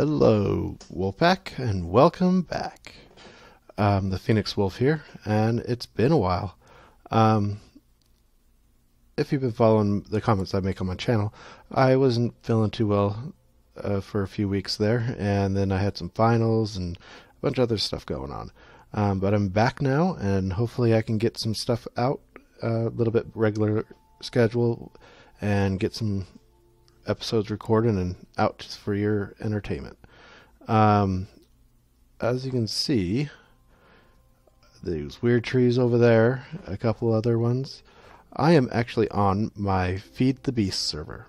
Hello, Wolfpack, and welcome back. The Phoenix Wolf here, and it's been a while. If you've been following the comments I make on my channel, I wasn't feeling too well for a few weeks there, and then I had some finals and a bunch of other stuff going on. But I'm back now, and hopefully I can get some stuff out a little bit regular schedule and get some episodes recorded and out for your entertainment. As you can see, these weird trees over there, a couple other ones. I am actually on my Feed the Beast server.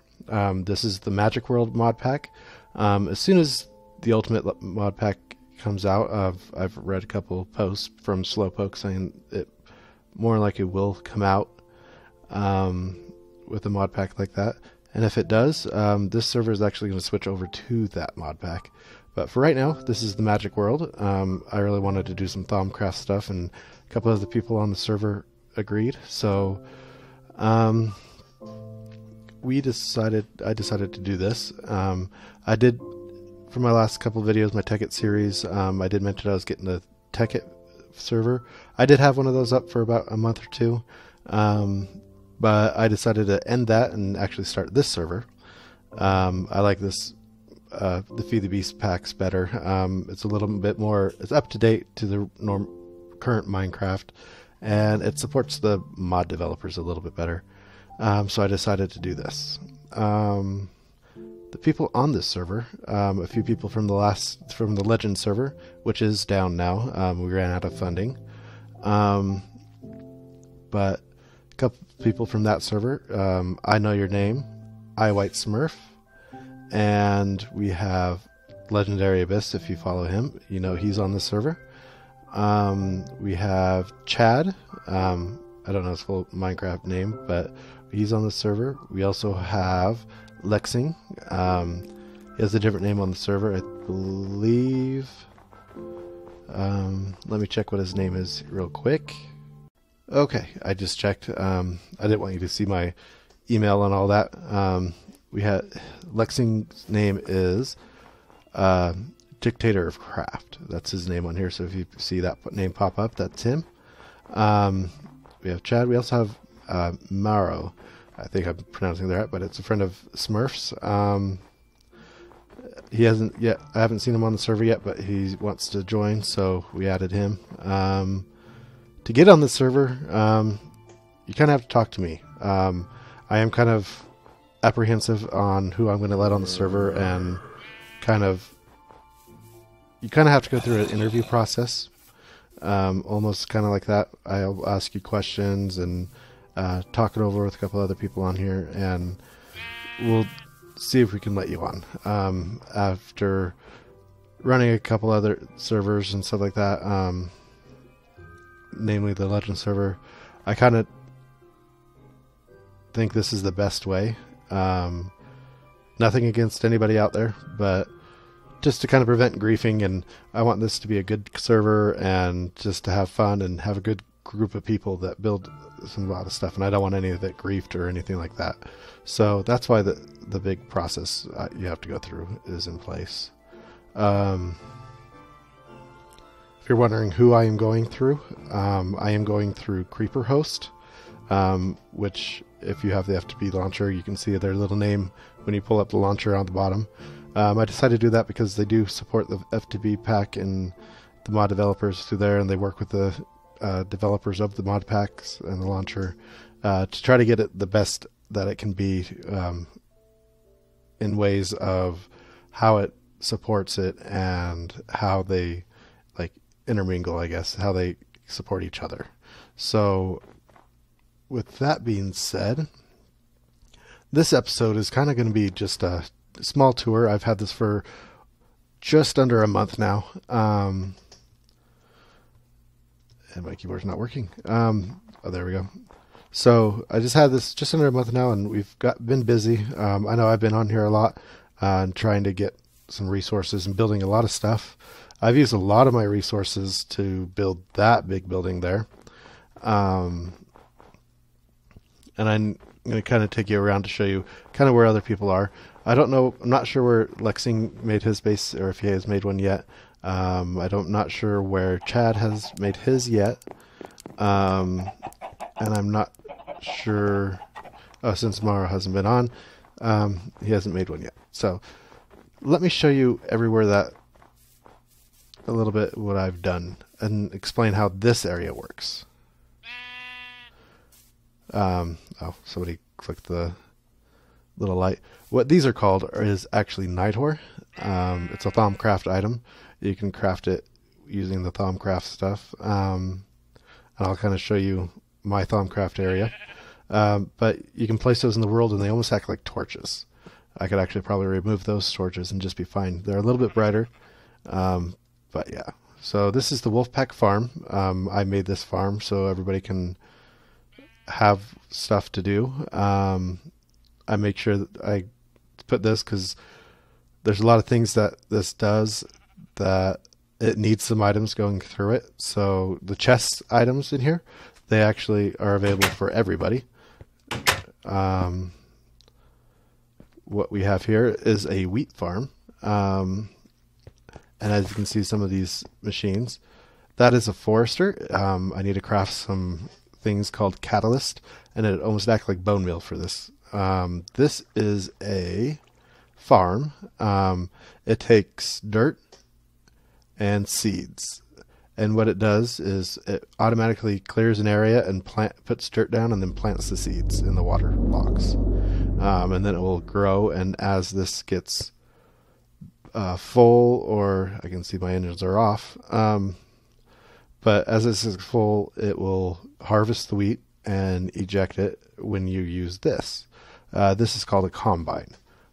This is the Magic World mod pack. As soon as the Ultimate mod pack comes out, I've read a couple posts from Slowpoke saying it more likely will come out with a mod pack like that. And if it does, this server is actually going to switch over to that mod pack. But for right now, this is the Magic World. I really wanted to do some Thaumcraft stuff, and a couple of the people on the server agreed. So I decided to do this. I did, for my last couple of videos, my Tekkit series, I did mention I was getting a Tekkit server. I did have one of those up for about a month or two. But I decided to end that and actually start this server. I like this, the Feed the Beast packs better. It's a little bit more, it's up to date to the current Minecraft, and it supports the mod developers a little bit better. So I decided to do this. The people on this server, a few people from the Legend server, which is down now. We ran out of funding. But a couple people from that server, I Know Your Name, I White Smurf, and we have Legendary Abyss. If you follow him, you know he's on the server. We have Chad, I don't know his full Minecraft name, but he's on the server. We also have Lexing. He has a different name on the server, I believe. Let me check what his name is real quick. Okay, I just checked. I didn't want you to see my email and all that. We had Lexing's name is Dictator of Craft. That's his name on here. So if you see that name pop up, that's him. We have Chad. We also have Maro. I think I'm pronouncing that right, but it's a friend of Smurf's. He hasn't yet. I haven't seen him on the server yet, but he wants to join, so we added him. To get on the server, you kind of have to talk to me. I am kind of apprehensive on who I'm going to let on the server, and you kind of have to go through an interview process, almost kind of like that. I'll ask you questions and talk it over with a couple other people on here, and we'll see if we can let you on. After running a couple other servers and stuff like that, namely the Legend server, I kind of think this is the best way. Nothing against anybody out there, but just to kind of prevent griefing, and I want this to be a good server and just to have fun and have a good group of people that build a lot of stuff, and I don't want any of it griefed or anything like that. So that's why the big process you have to go through is in place. If you're wondering who I am going through, I am going through Creeper Host, which if you have the FTB launcher, you can see their little name when you pull up the launcher on the bottom. I decided to do that because they do support the FTB pack and the mod developers through there, and they work with the developers of the mod packs and the launcher to try to get it the best that it can be in ways of how it supports it and how they intermingle, I guess, how they support each other. So with that being said, this episode is kind of going to be just a small tour. I've had this for just under a month now, and my keyboard's not working. Oh, there we go. So I just had this just under a month now, and we've been busy. I know I've been on here a lot and trying to get some resources and building a lot of stuff. I've used a lot of my resources to build that big building there. And I'm going to kind of take you around to show you kind of where other people are. I don't know. I'm not sure where Lexing made his base, or if he has made one yet. Not sure where Chad has made his yet. And I'm not sure. Oh, since Mara hasn't been on, he hasn't made one yet. So let me show you everywhere that a little bit what I've done and explain how this area works. Oh, somebody clicked the little light. What these are called is actually night ore. It's a Thaumcraft item. You can craft it using the Thaumcraft stuff. And I'll kind of show you my Thaumcraft area. But you can place those in the world and they almost act like torches. I could actually probably remove those torches and just be fine. They're a little bit brighter. But yeah. So this is the Wolfpack farm. I made this farm so everybody can have stuff to do. I make sure that I put this because there's a lot of things that this does that it needs some items going through it. So the chest items in here, they actually are available for everybody. What we have here is a wheat farm. And as you can see, some of these machines, that is a forester. I need to craft some things called catalyst, and it almost acts like bone meal for this. This is a farm. It takes dirt and seeds, and what it does is it automatically clears an area and puts dirt down and then plants the seeds in the water blocks, and then it will grow. And as this gets full, or I can see my engines are off, but as this is full, it will harvest the wheat and eject it when you use this. This is called a combine.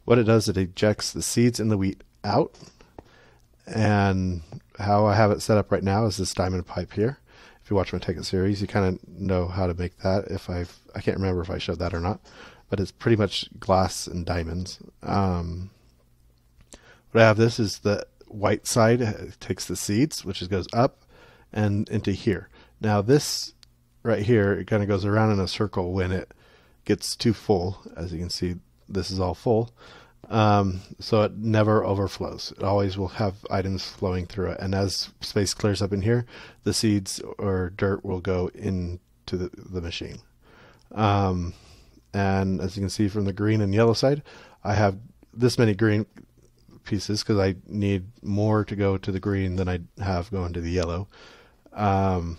What it does, it ejects the seeds in the wheat out. And how I have it set up right now is this diamond pipe here. If you watch my Take It series, you kind of know how to make that. I can't remember if I showed that or not, but it's pretty much glass and diamonds. What I have, this is the white side. It takes the seeds, which goes up and into here. Now this right here, it kind of goes around in a circle when it gets too full. As you can see, this is all full. So it never overflows. It always will have items flowing through it. And as space clears up in here, the seeds or dirt will go into the machine. And as you can see from the green and yellow side, I have this many green pieces because I need more to go to the green than I have going to the yellow. And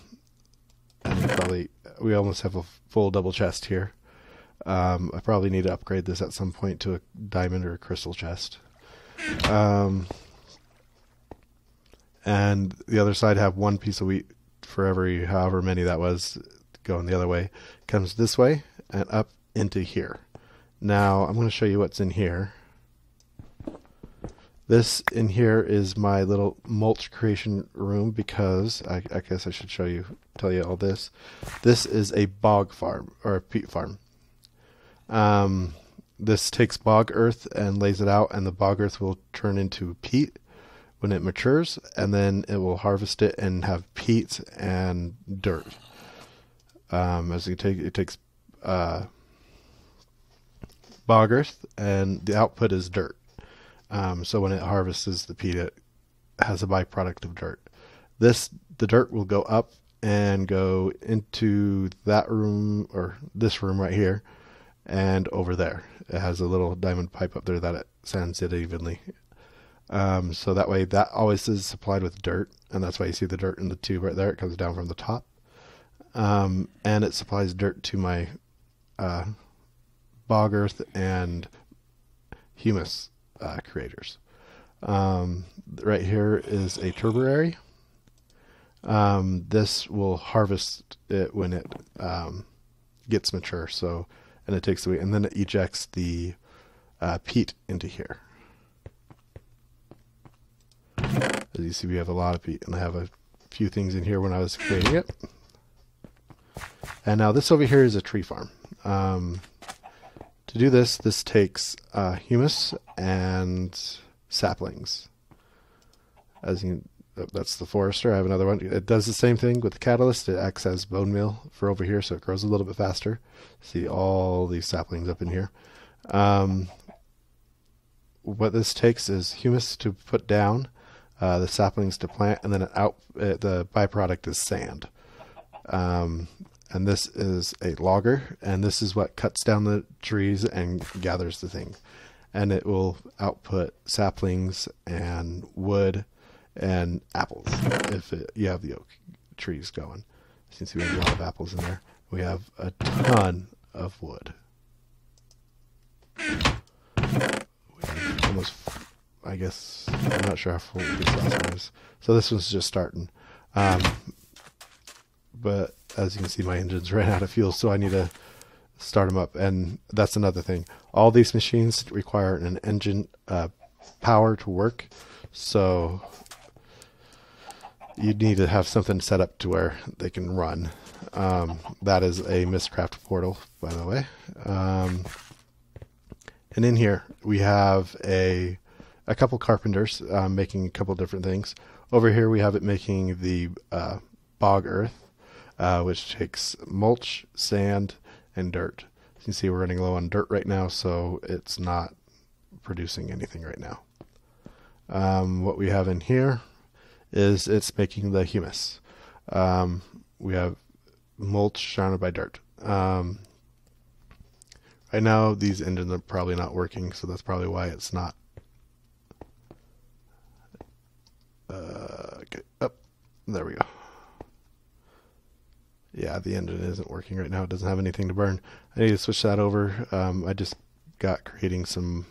we almost have a full double chest here. I probably need to upgrade this at some point to a diamond or a crystal chest. And the other side have one piece of wheat for every however many that was going the other way. Comes this way and up into here. Now I'm going to show you what's in here. This in here is my little mulch creation room because I guess I should tell you all this. This is a bog farm or a peat farm. This takes bog earth and lays it out, and the bog earth will turn into peat when it matures, and then it will harvest it and have peat and dirt. As you take, it takes bog earth, and the output is dirt. So when it harvests the peat, it has a byproduct of dirt. The dirt will go up and go into that room, or this room right here, and over there. It has a little diamond pipe up there that it sands it evenly. So that way that always is supplied with dirt, and that's why you see the dirt in the tube right there. It comes down from the top. And it supplies dirt to my bog earth and humus creators. Right here is a turberary. This will harvest it when it gets mature. And it takes away, and then it ejects the peat into here. As you see, we have a lot of peat, and I have a few things in here when I was creating it. And now this over here is a tree farm. To do this takes humus and saplings. As you can That's the forester. I have another one. It does the same thing with the catalyst. It acts as bone meal for over here, so it grows a little bit faster. See all these saplings up in here. What this takes is humus to put down, the saplings to plant, and then the byproduct is sand. And this is a logger, and this is what cuts down the trees and gathers the thing. And it will output saplings and wood and apples if you have the oak trees going. You can see we have a lot of apples in there. We have a ton of wood. Almost, I guess, I'm not sure how full this last one is. So this one's just starting. But as you can see, my engines ran out of fuel, so I need to start them up. And that's another thing. All these machines require an engine power to work. So you need to have something set up to where they can run. That is a Mistcraft portal, by the way. And in here we have a couple carpenters making a couple different things. Over here we have it making the Bog Earth, which takes mulch, sand, and dirt. You can see we're running low on dirt right now, so it's not producing anything right now. What we have in here is it's making the humus. We have mulch surrounded by dirt. Right now these engines are probably not working, so that's probably why it's not. Okay, up, there we go. Yeah, the engine isn't working right now. It doesn't have anything to burn. I need to switch that over. I just got creating some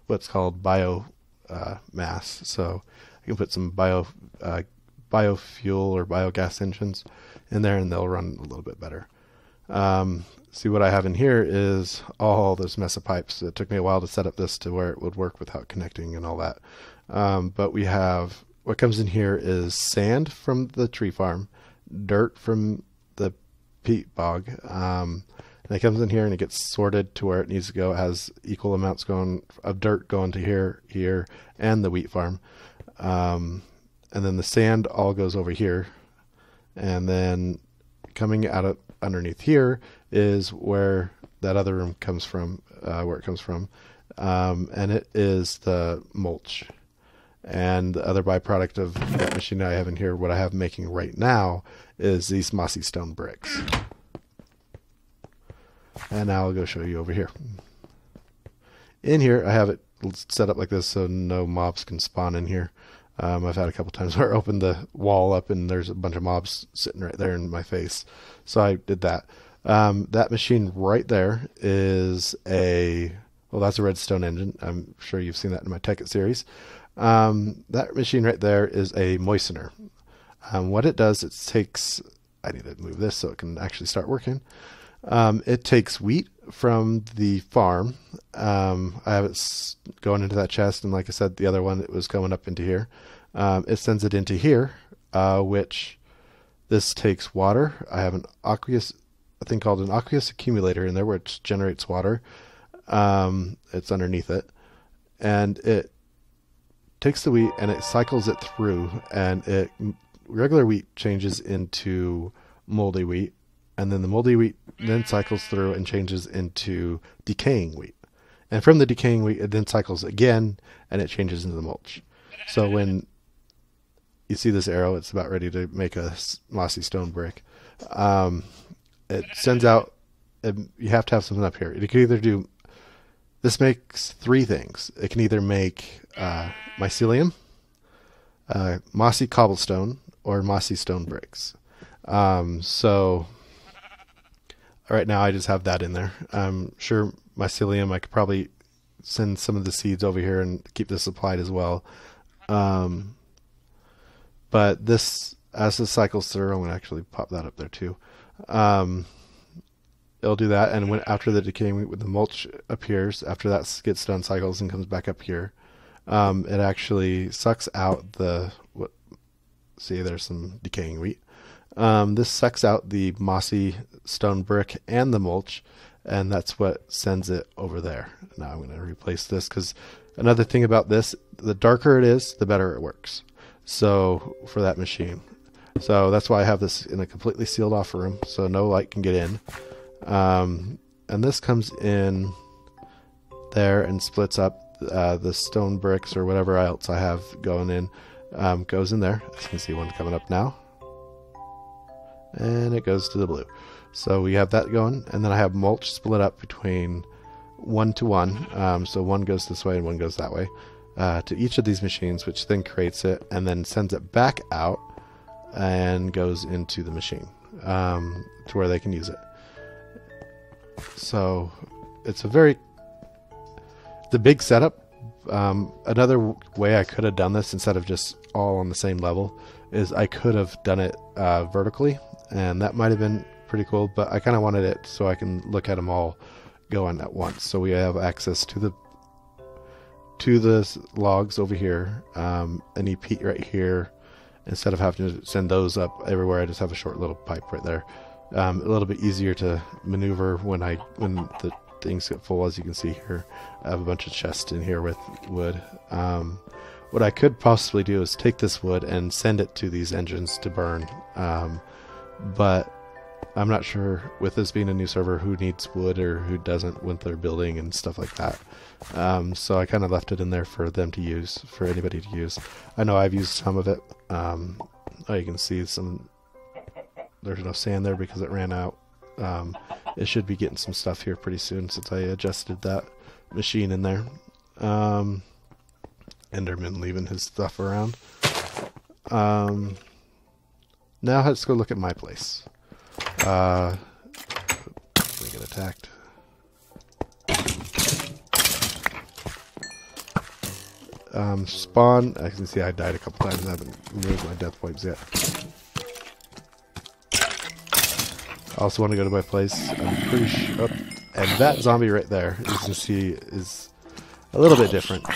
what's called bio mass, so I can put some biofuel or biogas engines in there, and they'll run a little bit better. See, what I have in here is all this mess of pipes. It took me a while to set up this to where it would work without connecting and all that. But we have, what comes in here is sand from the tree farm, dirt from the peat bog, and it comes in here and it gets sorted to where it needs to go. It has equal amounts of dirt going to here, and the wheat farm. And then the sand all goes over here, and then coming out of underneath here is where that other room comes from, and it is the mulch. And the other byproduct of that machine I have in here, what I have making right now, is these mossy stone bricks. And now I'll go show you over here. In here, I have it set up like this so no mobs can spawn in here. I've had a couple times where I opened the wall up and there's a bunch of mobs sitting right there in my face. So I did that. That machine right there is that's a redstone engine. I'm sure you've seen that in my Tech It series. That machine right there is a moistener. What it does, it takes, I need to move this so it can actually start working. It takes wheat from the farm. I have it going into that chest, and like I said, the other one, it was going up into here. It sends it into here, which this takes water. I have a thing called an aqueous accumulator in there, which generates water. It's underneath it, and it takes the wheat and it cycles it through, and regular wheat changes into moldy wheat, and then the moldy wheat then cycles through and changes into decaying wheat, and from the decaying wheat it then cycles again and it changes into the mulch. So when you see this arrow, it's about ready to make a mossy stone brick. It sends out, you have to have something up here. It can either do, this makes three things. It can either make mycelium, mossy cobblestone, or mossy stone bricks. So right now I just have that in there. I'm sure mycelium, I could probably send some of the seeds over here and keep this supplied as well. But this, as this cycles through, I'm going to actually pop that up there too. It'll do that, and after the decaying wheat with the mulch appears, after that gets done, cycles and comes back up here, it actually sucks out see, there's some decaying wheat. This sucks out the mossy stone brick and the mulch, and that's what sends it over there. Now I'm going to replace this, because another thing about this, the darker it is, the better it works. So for that machine. So that's why I have this in a completely sealed off room, so no light can get in. And this comes in there and splits up the stone bricks or whatever else I have going in. Goes in there. As you can see one coming up now. And it goes to the blue. So we have that going, and then I have mulch split up between 1 to 1. So one goes this way and one goes that way to each of these machines, which then creates it and then sends it back out and goes into the machine to where they can use it. So it's the big setup. Another way I could have done this instead of just all on the same level is I could have done it vertically, and that might have been pretty cool, but I kind of wanted it so I can look at them all going at once. So we have access to the logs over here, any peat right here. Instead of having to send those up everywhere, I just have a short little pipe right there. A little bit easier to maneuver when the things get full. As you can see here, I have a bunch of chests in here with wood. What I could possibly do is take this wood and send it to these engines to burn, but I'm not sure, with this being a new server, who needs wood or who doesn't when they're building and stuff like that. So I kind of left it in there for them to use, for anybody to use. I know I've used some of it. Oh, you can see there's no sand there because it ran out. It should be getting some stuff here pretty soon since I adjusted that machine in there. Enderman leaving his stuff around. Now let's go look at my place. We get attacked. Spawn. I can see I died a couple times. I haven't removed my death points yet. I also want to go to my place. I'm pretty sure. Oh, and that zombie right there, as you can see, is a little bit different.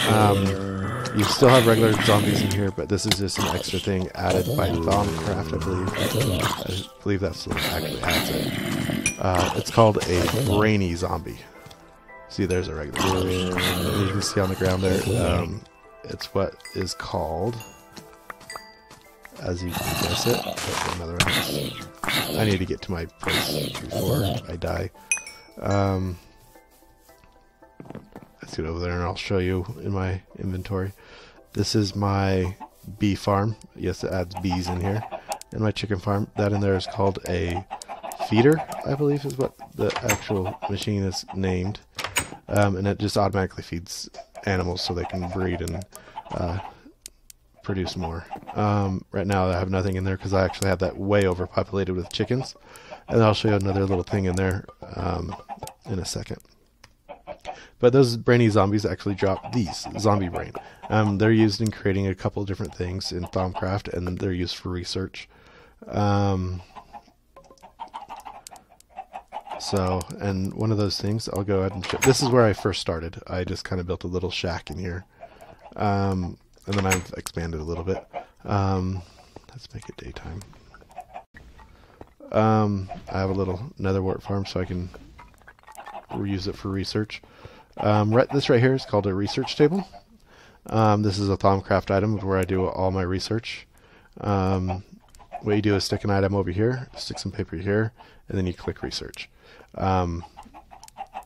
You still have regular zombies in here, but this is just an extra thing added by Thaumcraft, I believe. I believe that's what actually adds it. It's called a brainy zombie. See, there's a regular. You can see on the ground there. It's what is called, as you can guess it. Another one. I need to get to my place before I die. Let's get over there and I'll show you in my inventory. This is my bee farm. Yes, it adds bees in here. And my chicken farm. That in there is called a feeder, I believe is what the actual machine is named. And it just automatically feeds animals so they can breed and produce more. Right now I have nothing in there because I actually have that way overpopulated with chickens. And I'll show you another little thing in there in a second. But those brainy zombies actually drop these, zombie brain. They're used in creating a couple of different things in Thaumcraft, and they're used for research. And one of those things, I'll go ahead and show. This is where I first started. I just kind of built a little shack in here. And then I've expanded a little bit. Let's make it daytime. I have a little netherwort farm so I can use it for research. This right here is called a research table. This is a Thaumcraft item where I do all my research. What you do is stick an item over here, stick some paper here, and then you click research.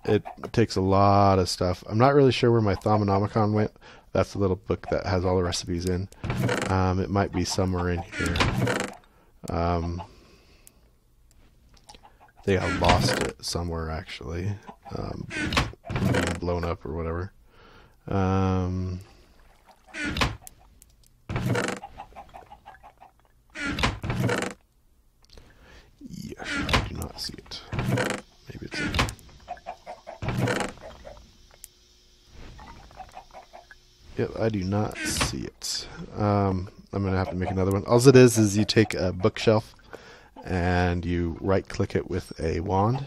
It takes a lot of stuff. I'm not really sure where my Thaumonomicon went. That's the little book that has all the recipes in. It might be somewhere in here. I think I lost it somewhere actually. Being blown up or whatever. Yes, I do not see it. Maybe it's in. Yep, I do not see it. I'm gonna have to make another one. All it is you take a bookshelf and you right click it with a wand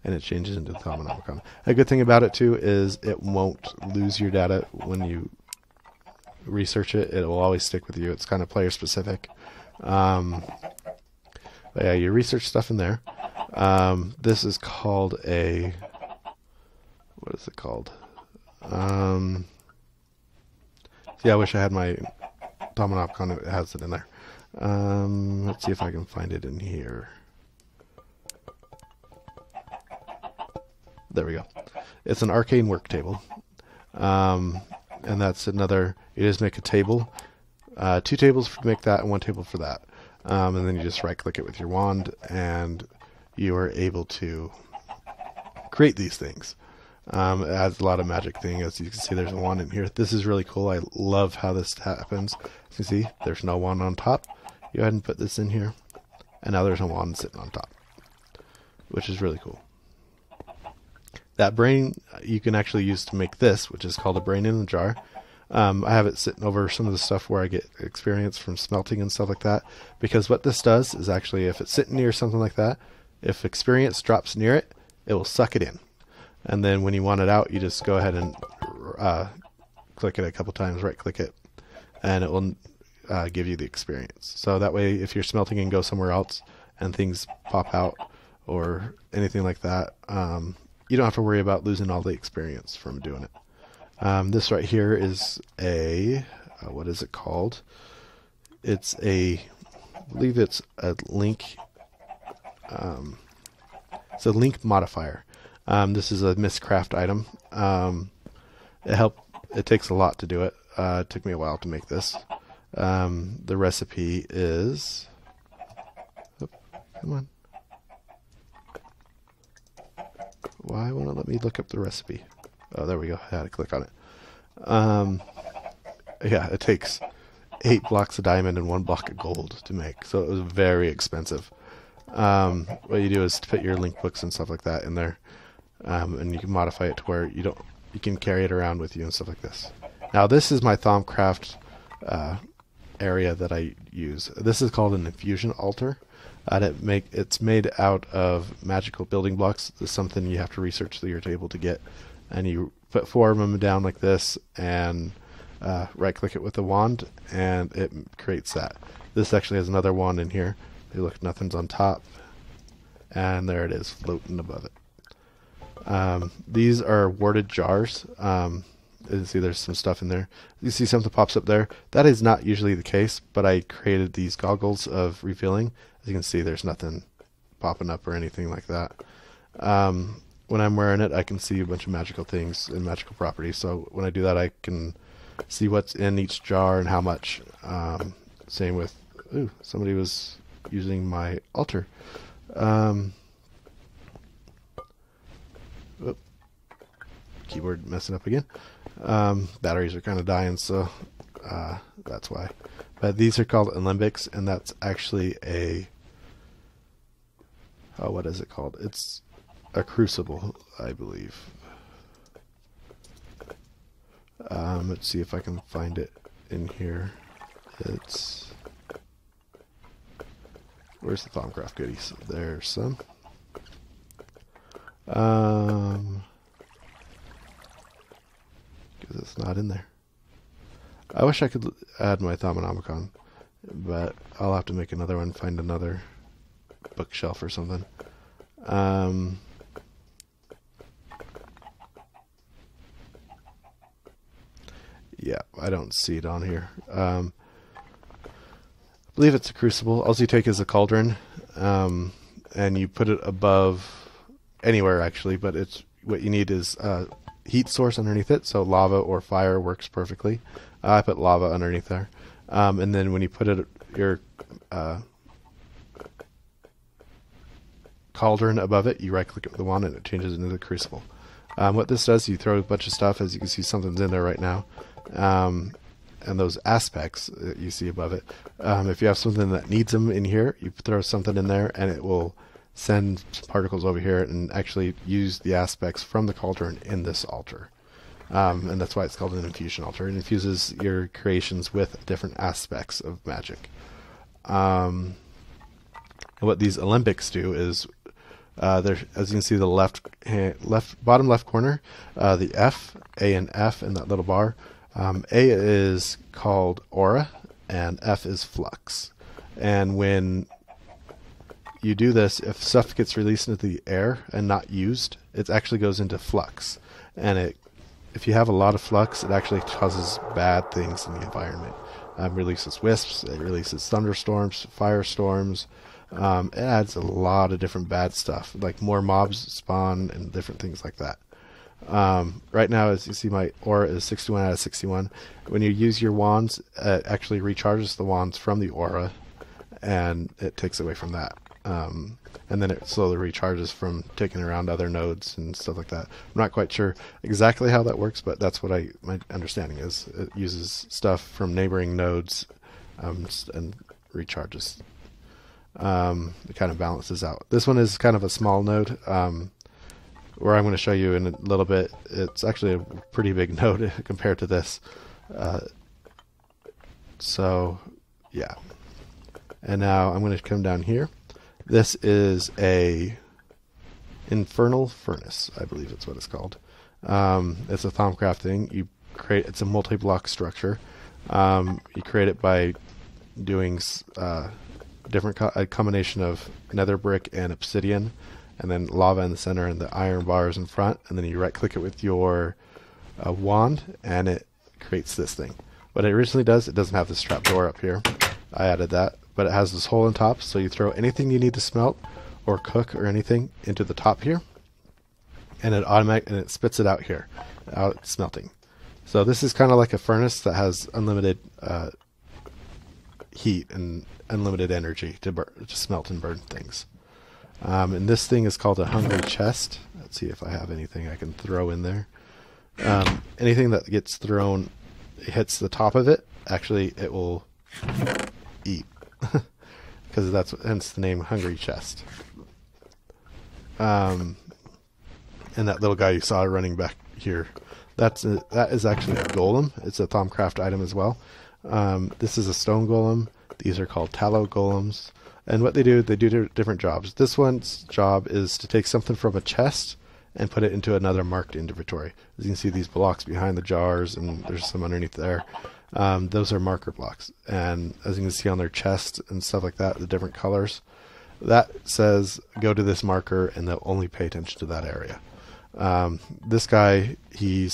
and it changes into the Thaumonomicon. A good thing about it too is it won't lose your data when you research it. It will always stick with you. It's kind of player specific. But yeah, you research stuff in there. This is called a, what is it called? Yeah, I wish I had my Dominopcon has it in there. Let's see if I can find it in here. There we go. It's an Arcane work table. And that's another, you just make a table. 2 tables to make that and 1 table for that. And then you just right click it with your wand and you are able to create these things. It adds a lot of magic thing. As you can see, there's a wand in here. This is really cool. I love how this happens. As you can see, there's no wand on top. You go ahead and put this in here. And now there's a wand sitting on top, which is really cool. That brain you can actually use to make this, which is called a brain in a jar. I have it sitting over some of the stuff where I get experience from smelting and stuff like that. Because what this does is actually, if it's sitting near something like that, if experience drops near it, it will suck it in. And then when you want it out, you just go ahead and click it a couple times, right click it, and it will give you the experience. So that way, if you're smelting and go somewhere else and things pop out or anything like that, you don't have to worry about losing all the experience from doing it. This right here is a, what is it called? It's a, I believe it's a link, it's a link modifier. This is a miscraft item. It takes a lot to do it. It took me a while to make this. The recipe is, oh, come on. Why won't it let me look up the recipe? Oh, there we go. I had to click on it. Yeah, it takes 8 blocks of diamond and 1 block of gold to make, so it was very expensive. What you do is put your link books and stuff like that in there, and you can modify it to where you can carry it around with you and stuff like this. Now, this is my Thaumcraft area that I use. This is called an Infusion Altar. It's made out of magical building blocks. This is something you have to research through your table to get. And you put 4 of them down like this and right click it with the wand and it creates that. This actually has another wand in here. Hey, look, nothing's on top. And there it is, floating above it. These are warded jars. You see there's some stuff in there. You see something pops up there. That is not usually the case, but I created these goggles of refilling. As you can see, there's nothing popping up or anything like that. When I'm wearing it, I can see a bunch of magical things and magical properties. So when I do that, I can see what's in each jar and how much. Same with, ooh, somebody was using my altar. Keyboard messing up again. Batteries are kind of dying, so that's why. But these are called alembics, and that's actually a, oh, what is it called? It's a crucible, I believe. Let's see if I can find it in here. It's, where's the Thaumcraft goodies? There's some. Because it's not in there. I wish I could add my Thaumonomicon, but I'll have to make another one, find another bookshelf or something. Yeah, I don't see it on here. I believe it's a crucible. All you take is a cauldron, and you put it above anywhere actually, but it's what you need is heat source underneath it, so lava or fire works perfectly. I put lava underneath there, and then when you put it your cauldron above it, you right click it with the wand and it changes into the crucible. What this does, you throw a bunch of stuff. As you can see, something's in there right now, and those aspects that you see above it, if you have something that needs them in here, you throw something in there and it will send particles over here and actually use the aspects from the cauldron in this altar. And that's why it's called an Infusion Altar. It infuses your creations with different aspects of magic. And what these alembics do is, as you can see, the bottom left corner, the F, A and F in that little bar. A is called aura, and F is flux. And when you do this, if stuff gets released into the air and not used, it actually goes into flux. And if you have a lot of flux, it actually causes bad things in the environment. releases wisps, it releases thunderstorms, firestorms. It adds a lot of different bad stuff, like more mobs spawn and different things like that. Right now, as you see, my aura is 61 out of 61. When you use your wands, it actually recharges the wands from the aura, and it takes away from that. And then it slowly recharges from taking around other nodes and stuff like that. I'm not quite sure exactly how that works, but that's what my understanding is. It uses stuff from neighboring nodes and recharges. It kind of balances out. This one is kind of a small node. Where I'm going to show you in a little bit, it's actually a pretty big node compared to this. So, yeah. And now I'm going to come down here. This is a infernal furnace, I believe it's what it's called. It's a Thaumcraft thing. It's a multi-block structure. You create it by doing a combination of nether brick and obsidian, and then lava in the center and the iron bars in front, and then you right click it with your wand and it creates this thing. What it originally does, it doesn't have this trap door up here. I added that, but it has this hole on top, so you throw anything you need to smelt or cook or anything into the top here, and it spits it out here, out smelting. So this is kind of like a furnace that has unlimited heat and unlimited energy to smelt and burn things. And this thing is called a hungry chest. Let's see if I have anything I can throw in there. Anything that gets thrown, hits the top of it, actually it will eat. Because that's hence the name hungry chest. And that little guy you saw running back here, that is actually a golem. It's a Thaumcraft item as well. This is a stone golem. These are called tallow golems. And what they do different jobs. This one's job is to take something from a chest and put it into another marked inventory. As you can see, these blocks behind the jars, and there's some underneath there. Those are marker blocks. And as you can see on their chest and stuff like that, the different colors, that says go to this marker and they'll only pay attention to that area. This guy, he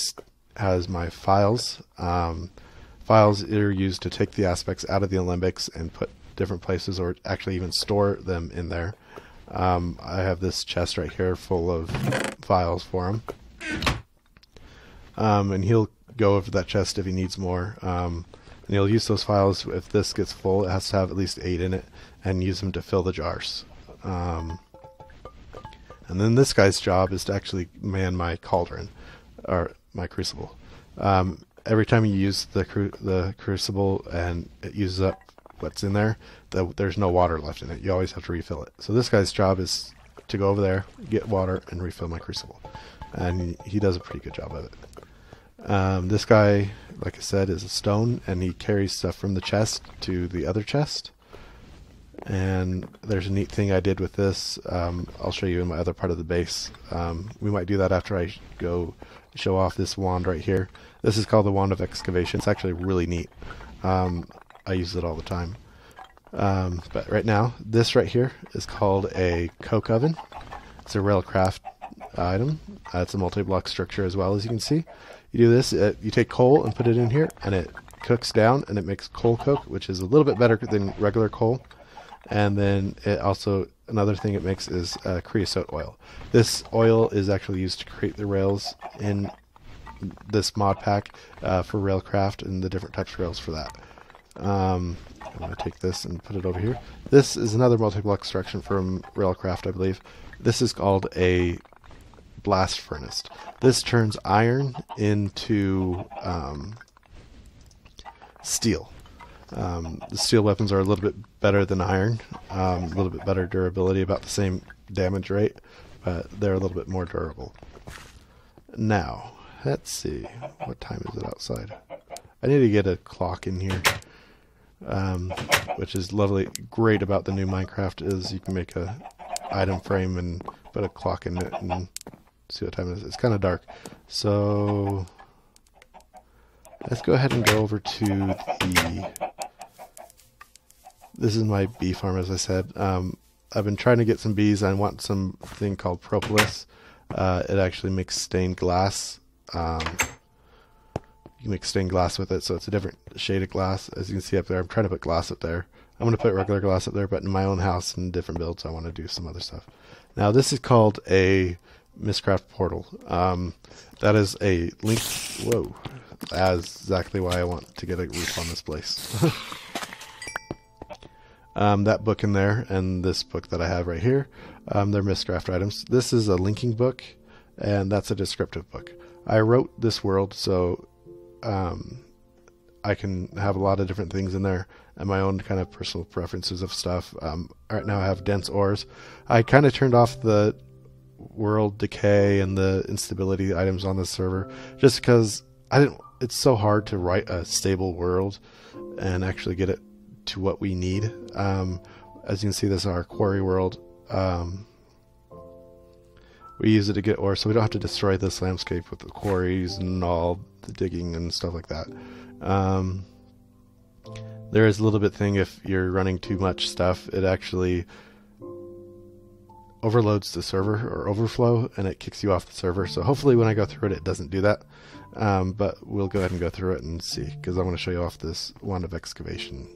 has my files. Files are used to take the aspects out of the alembics and put different places, or actually even store them in there. I have this chest right here full of files for him. And he'll go over that chest if he needs more. And he'll use those files. If this gets full, it has to have at least 8 in it, and use them to fill the jars. And then this guy's job is to actually man my cauldron, or my crucible. Every time you use the crucible and it uses up what's in there, there's no water left in it. You always have to refill it. So this guy's job is to go over there, get water, and refill my crucible. And he does a pretty good job of it. This guy, like I said, is a stone, and he carries stuff from the chest to the other chest. And there's a neat thing I did with this. I'll show you in my other part of the base. We might do that after I go show off this wand right here. This is called the Wand of Excavation. It's actually really neat. I use it all the time. But right now, this right here is called a coke oven. It's a railcraft item. It's a multi-block structure as well, as you can see. You do this, you take coal and put it in here, and it cooks down, and it makes coal coke, which is a little bit better than regular coal. And then it also, another thing it makes is creosote oil. This oil is actually used to create the rails in this mod pack for railcraft and the different types of rails for that. I'm going to take this and put it over here. This is another multi-block structure from railcraft, I believe. This is called a blast furnace. This turns iron into steel. The steel weapons are a little bit better than iron, a little bit better durability, about the same damage rate, but they're a little bit more durable. Now, let's see, what time is it outside? I need to get a clock in here, which is lovely. Great about the new Minecraft is you can make a item frame and put a clock in it and see what time it is. It's kind of dark, so let's go ahead and go over to the... This is my bee farm, as I said. I've been trying to get some bees. I want something called propolis. It actually makes stained glass. You You can make stained glass with it, so it's a different shade of glass. As you can see up there, I'm trying to put glass up there. I'm going to put regular glass up there, but in my own house and different builds, I want to do some other stuff. Now, this is called a Mistcraft portal. That is a link. Whoa. That's exactly why I want to get a roof on this place. That book in there and this book that I have right here, they're Mistcraft items. This is a linking book, and that's a descriptive book. I wrote this world so I can have a lot of different things in there and my own kind of personal preferences of stuff. Right now I have dense ores. I kind of turned off the world decay and the instability items on this server just because it's so hard to write a stable world and actually get it to what we need. As you can see, this is our quarry world. We use it to get ore, so we don't have to destroy this landscape with the quarries and all the digging and stuff like that. There is a little bit thing if you're running too much stuff, it actually overloads the server or overflow, and it kicks you off the server. So hopefully when I go through it, it doesn't do that. But we'll go ahead and go through it and see, because I want to show you off this wand of excavation